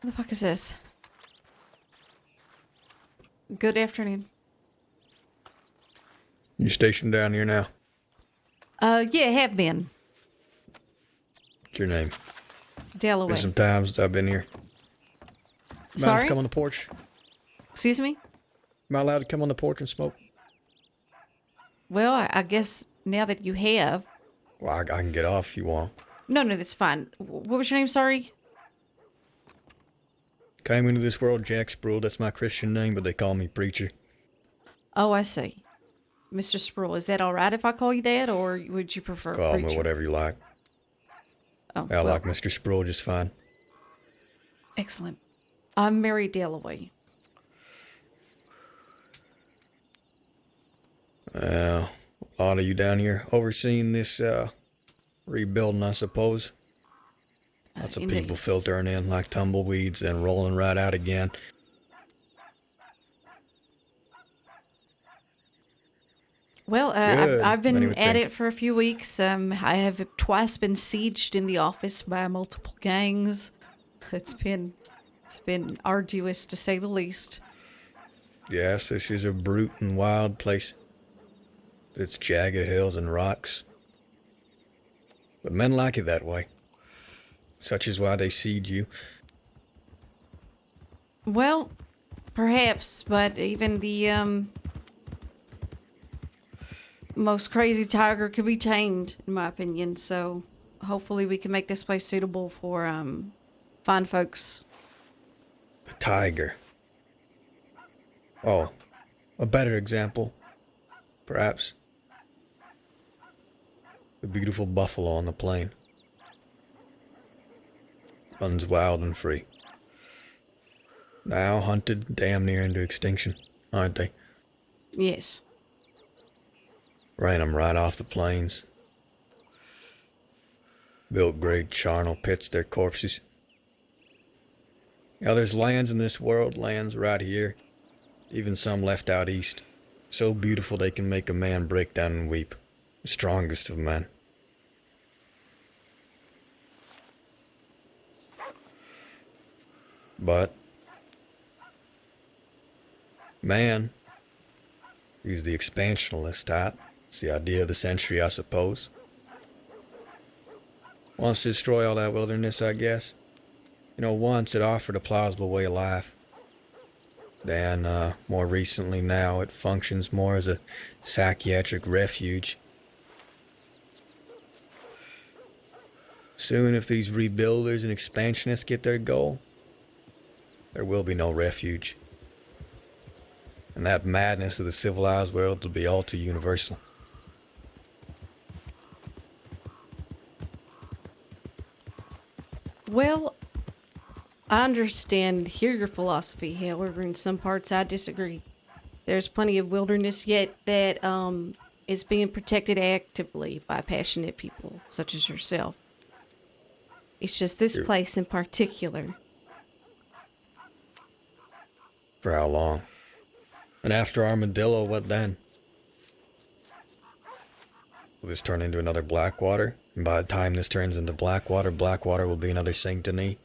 What the fuck is this? Good afternoon. You stationed down here now? Yeah, have been. What's your name? Delaware. Been some times since I've been here. Mind if I Sorry? come on the porch? Excuse me? Am I allowed to come on the porch and smoke? Well, I guess now that you have. Well, I can get off if you want. No, that's fine. What was your name? Sorry? Came into this world Jack Sproul. That's my Christian name, but they call me preacher. Oh, I see. Mr. Sproul, is that all right if I call you that, or would you prefer Call preacher? me whatever you like. Oh, I well, like Mr. Sproul just fine. excellent. I'm Mary Dalloway. A lot of you down here overseeing this rebuilding, I suppose. Lots of Indeed. people filtering in like tumbleweeds and rolling right out again. Well, Good. I've Many been would at think. it for a few weeks. I have twice been sieged in the office by multiple gangs. It's been arduous to say the least. Yes, this is a brute and wild place. It's jagged hills and rocks. But men like it that way. Such is why they siege you. Well, perhaps, but even the most crazy tiger could be tamed, in my opinion. So hopefully we can make this place suitable for fine folks. A tiger. Oh, a better example, perhaps. The beautiful buffalo on the plain. Runs wild and free. Now hunted damn near into extinction, aren't they? Yes. Ran 'em right off the plains. Built great charnel pits their corpses. Now there's lands in this world, lands right here, even some left out east, so beautiful they can make a man break down and weep, the strongest of men. But man, he's the expansionalist type. It's the idea of the century, I suppose. Wants to destroy all that wilderness, I guess. You know, once it offered a plausible way of life. Then, more recently now, it functions more as a psychiatric refuge. Soon, if these rebuilders and expansionists get their goal, there will be no refuge. And that madness of the civilized world will be all too universal. Well, I understand and hear your philosophy. However, in some parts I disagree. There's plenty of wilderness yet that is being protected actively by passionate people such as yourself. It's just this You're- place in particular. For how long? And after Armadillo, what then? Will this turn into another Blackwater? And by the time this turns into Blackwater, Blackwater will be another Saint Denis?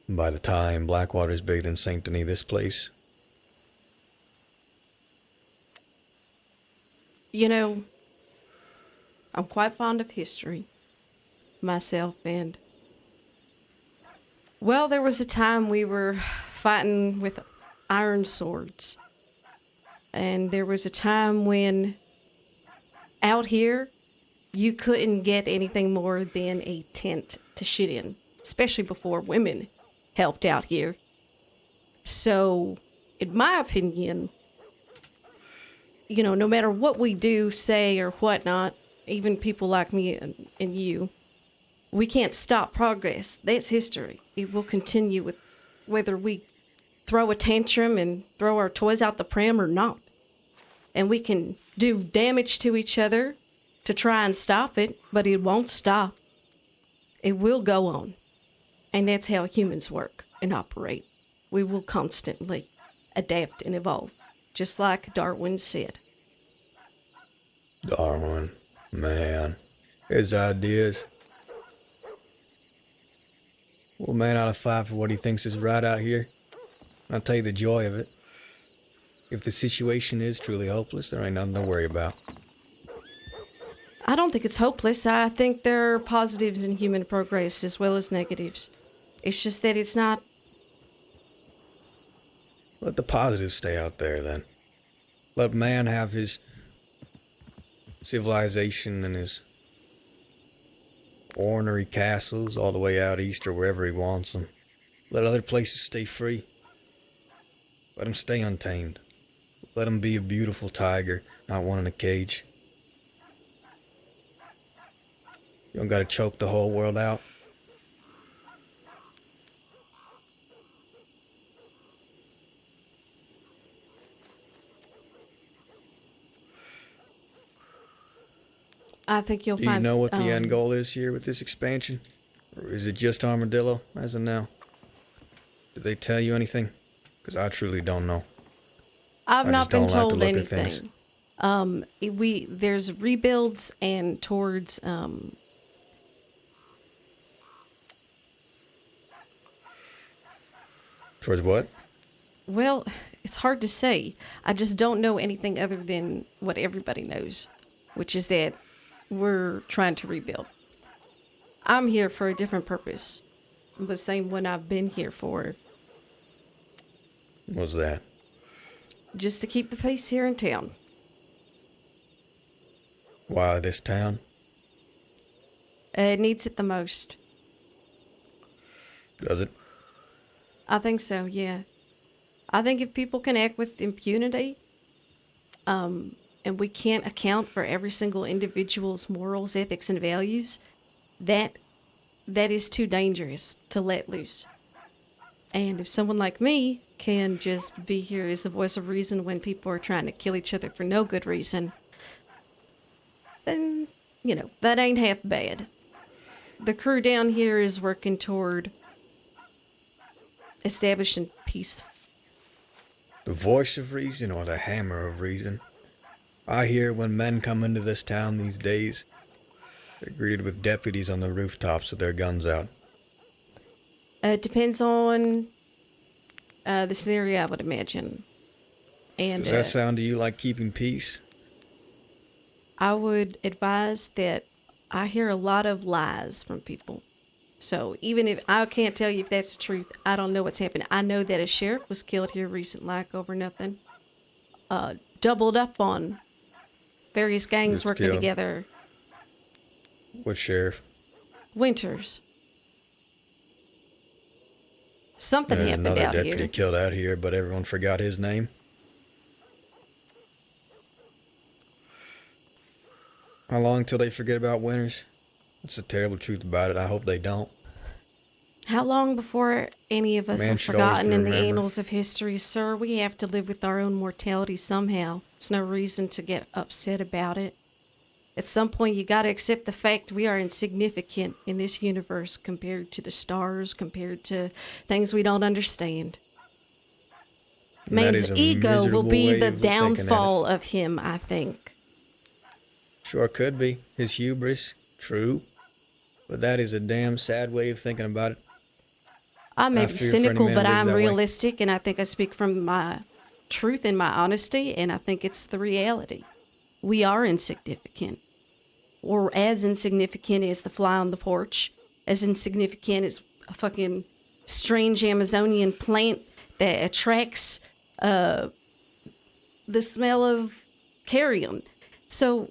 And by the time Blackwater is bigger than Saint Denis, this place, You know, I'm quite fond of history myself, and well, there was a time we were fighting with iron swords. And there was a time when out here you couldn't get anything more than a tent to shit in, especially before women helped out here. So, in my opinion, you know, no matter what we do, say, or whatnot, even people like me and you, we can't stop progress. That's history. It will continue with whether we throw a tantrum and throw our toys out the pram or not. And we can do damage to each other to try and stop it, but it won't stop. It will go on. And that's how humans work and operate. We will constantly adapt and evolve, just like Darwin said. Darwin, man, his ideas, Well, a man ought to fight for what he thinks is right out here. And I'll tell you the joy of it. If the situation is truly hopeless, there ain't nothing to worry about. I don't think it's hopeless. I think there are positives in human progress as well as negatives. It's just that it's not. Let the positives stay out there, then. Let man have his civilization and his ornery castles all the way out east or wherever he wants them. Let other places stay free. Let him stay untamed. Let him be a beautiful tiger, not one in a cage. You don't gotta choke the whole world out. I think you'll Do you find. know what the end goal is here with this expansion? Or is it just Armadillo as of now? Did they tell you anything? Because I truly don't know. I've I not just been don't like to told look at things. anything. There's rebuilds and towards Towards what? well, it's hard to say. I just don't know anything other than what everybody knows, which is that we're trying to rebuild. I'm here for a different purpose, the same one I've been here for, What's that? just to keep the peace here in town. Why this town? It needs it the most. Does it? I think so, yeah. I think if people can act with impunity, and we can't account for every single individual's morals, ethics, and values, that is too dangerous to let loose. And if someone like me can just be here as a voice of reason when people are trying to kill each other for no good reason, then, that ain't half bad. The crew down here is working toward establishing peace. The voice of reason or the hammer of reason? I hear when men come into this town these days, they're greeted with deputies on the rooftops with their guns out. It depends on the scenario, I would imagine. And Does that sound to you like keeping peace? I would advise that I hear a lot of lies from people. So even if I can't tell you if that's the truth, I don't know what's happening. I know that a sheriff was killed here recently, like over nothing. Doubled up on various gangs Just working killed. together. What sheriff? Winters. Something There's happened another out deputy here. killed out here, but everyone forgot his name. How long till they forget about Winters? That's the terrible truth about it. I hope they don't. How long before any of us Man are should always forgotten be in the remembered. annals of history, sir? We have to live with our own mortality somehow. There's no reason to get upset about it. At some point, you got to accept the fact we are insignificant in this universe compared to the stars, compared to things we don't understand. And that Man's is a ego will miserable be way the of thinking at it. downfall of him, I think. Sure could be. His hubris, true. But that is a damn sad way of thinking about it. I may I be fear for any cynical, man but who lives I'm that way. realistic, and I think I speak from my truth and my honesty, and I think it's the reality. We are insignificant, or as insignificant as the fly on the porch, as insignificant as a fucking strange Amazonian plant that attracts the smell of carrion. So,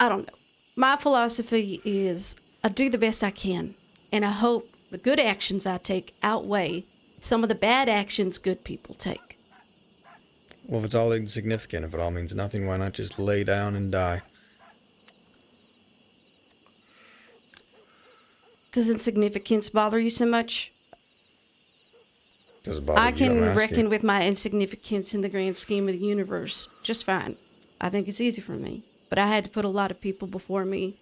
I don't know. My philosophy is I do the best I can, and I hope the good actions I take outweigh some of the bad actions good people take. Well, if it's all insignificant, if it all means nothing, why not just lay down and die? Does insignificance bother you so much? Does it bother I you? I'm can asking. reckon with my insignificance in the grand scheme of the universe just fine. I think it's easy for me. But I had to put a lot of people before me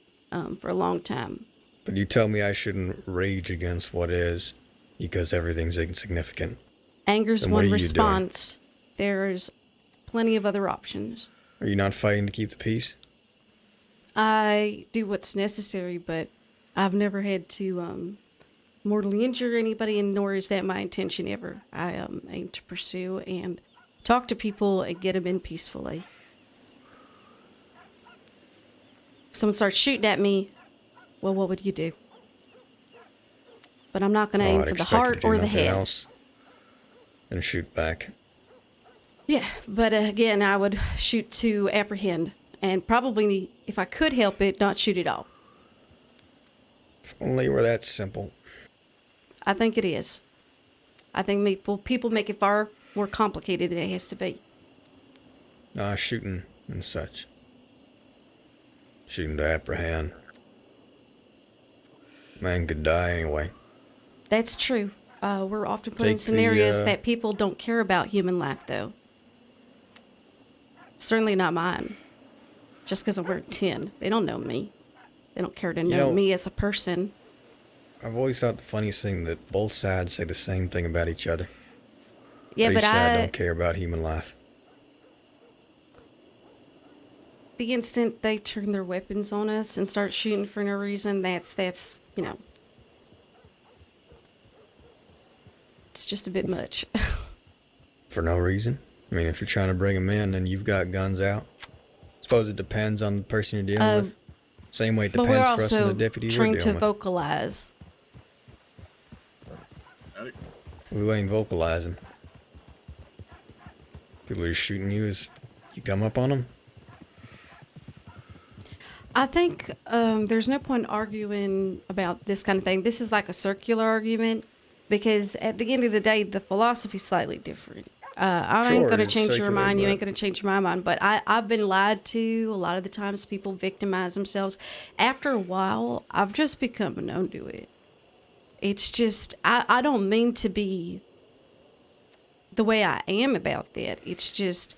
for a long time. But you tell me I shouldn't rage against what is because everything's insignificant. Anger's Then what one are you response. There's plenty of other options. Are you not fighting to keep the peace? I do what's necessary, but I've never had to mortally injure anybody, and nor is that my intention ever. I aim to pursue and talk to people and get them in peacefully. If someone starts shooting at me, well, what would you do? But I'm not going to Oh, aim I'd for the expect you to heart do or the nothing head. else than shoot back. Yeah, but again, I would shoot to apprehend, and probably, if I could help it, not shoot at all. If only were that simple. I think it is. I think people make it far more complicated than it has to be. Nah, shooting and such. Shooting to apprehend. Man could die anyway. That's true. We're often put in Take the, scenarios that people don't care about human life, though. Certainly not mine. Just because I'm wearing tin. They don't know me. They don't care to know me as a person. I've always thought the funniest thing that both sides say the same thing about each other. Yeah, Each but side don't care about human life. the instant they turn their weapons on us and start shooting for no reason, that's it's just a bit much. For no reason? I mean, if you're trying to bring them in and you've got guns out, suppose it depends on the person you're dealing with. Same way it But depends we're for us and also the deputy we're trained to dealing with. vocalize. We ain't vocalizing. People are shooting you as you come up on them. I think there's no point arguing about this kind of thing. This is like a circular argument because at the end of the day, the philosophy's slightly different. I ain't Sure, going to it's change your circular, mind. You but- ain't going to change my mind. But I've been lied to. A lot of the times people victimize themselves. After a while, I've just become known to it. It's just, I don't mean to be the way I am about that. It's just,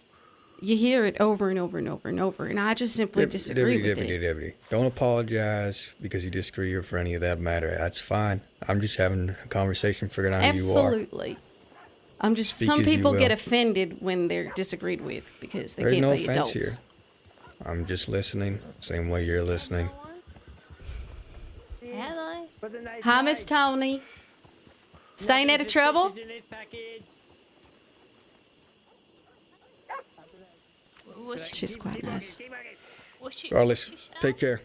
you hear it over and over and over and over. And I just simply disagree with it. Deputy. Don't apologize because you disagree or for any of that matter. That's fine. I'm just having a conversation, figuring out who you are. Absolutely. I'm just, Speak some as you people will. get offended when they're disagreed with because they There's can't no be offense adults. here. I'm just listening, same way you're listening. Hello. Hi, Miss Tony. Staying out of trouble? She's quite nice. Regardless, take care.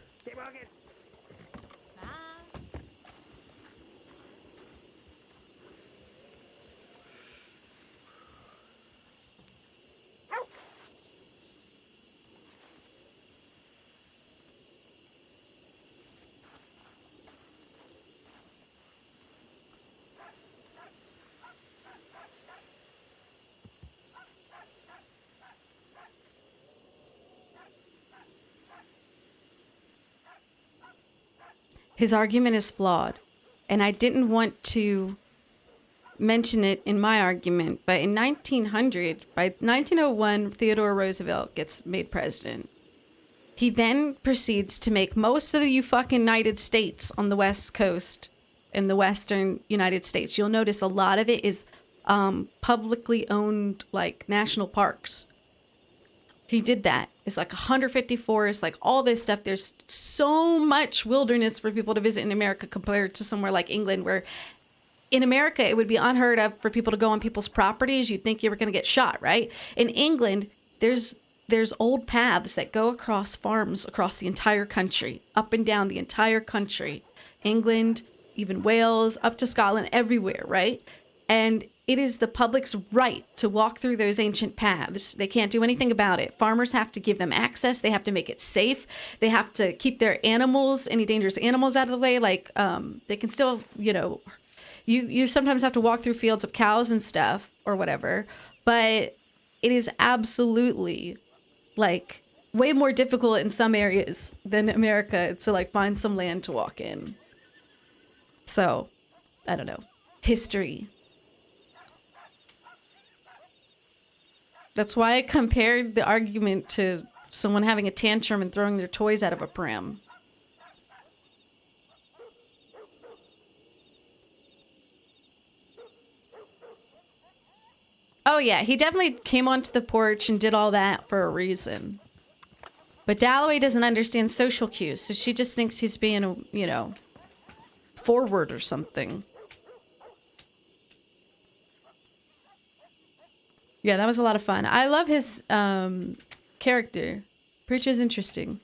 His argument is flawed, and I didn't want to mention it in my argument, but in 1900, by 1901, Theodore Roosevelt gets made president. He then proceeds to make most of the fucking United States on the West Coast, in the Western United States. You'll notice a lot of it is publicly owned, like, national parks. He did that. It's like 150 forests, like all this stuff. There's so much wilderness for people to visit in America compared to somewhere like England, where in America it would be unheard of for people to go on people's properties. You'd think you were going to get shot, right? In England, there's old paths that go across farms across the entire country, up and down the entire country. England, even Wales, up to Scotland, everywhere, right? And it is the public's right to walk through those ancient paths. They can't do anything about it. Farmers have to give them access. They have to make it safe. They have to keep their animals, any dangerous animals, out of the way. Like, they can still, you sometimes have to walk through fields of cows and stuff or whatever. But it is absolutely, like, way more difficult in some areas than America to, like, find some land to walk in. So, I don't know. History. That's why I compared the argument to someone having a tantrum and throwing their toys out of a pram. Oh yeah, he definitely came onto the porch and did all that for a reason. But Dalloway doesn't understand social cues, so she just thinks he's being, forward or something. Yeah, that was a lot of fun. I love his character. Preach is interesting.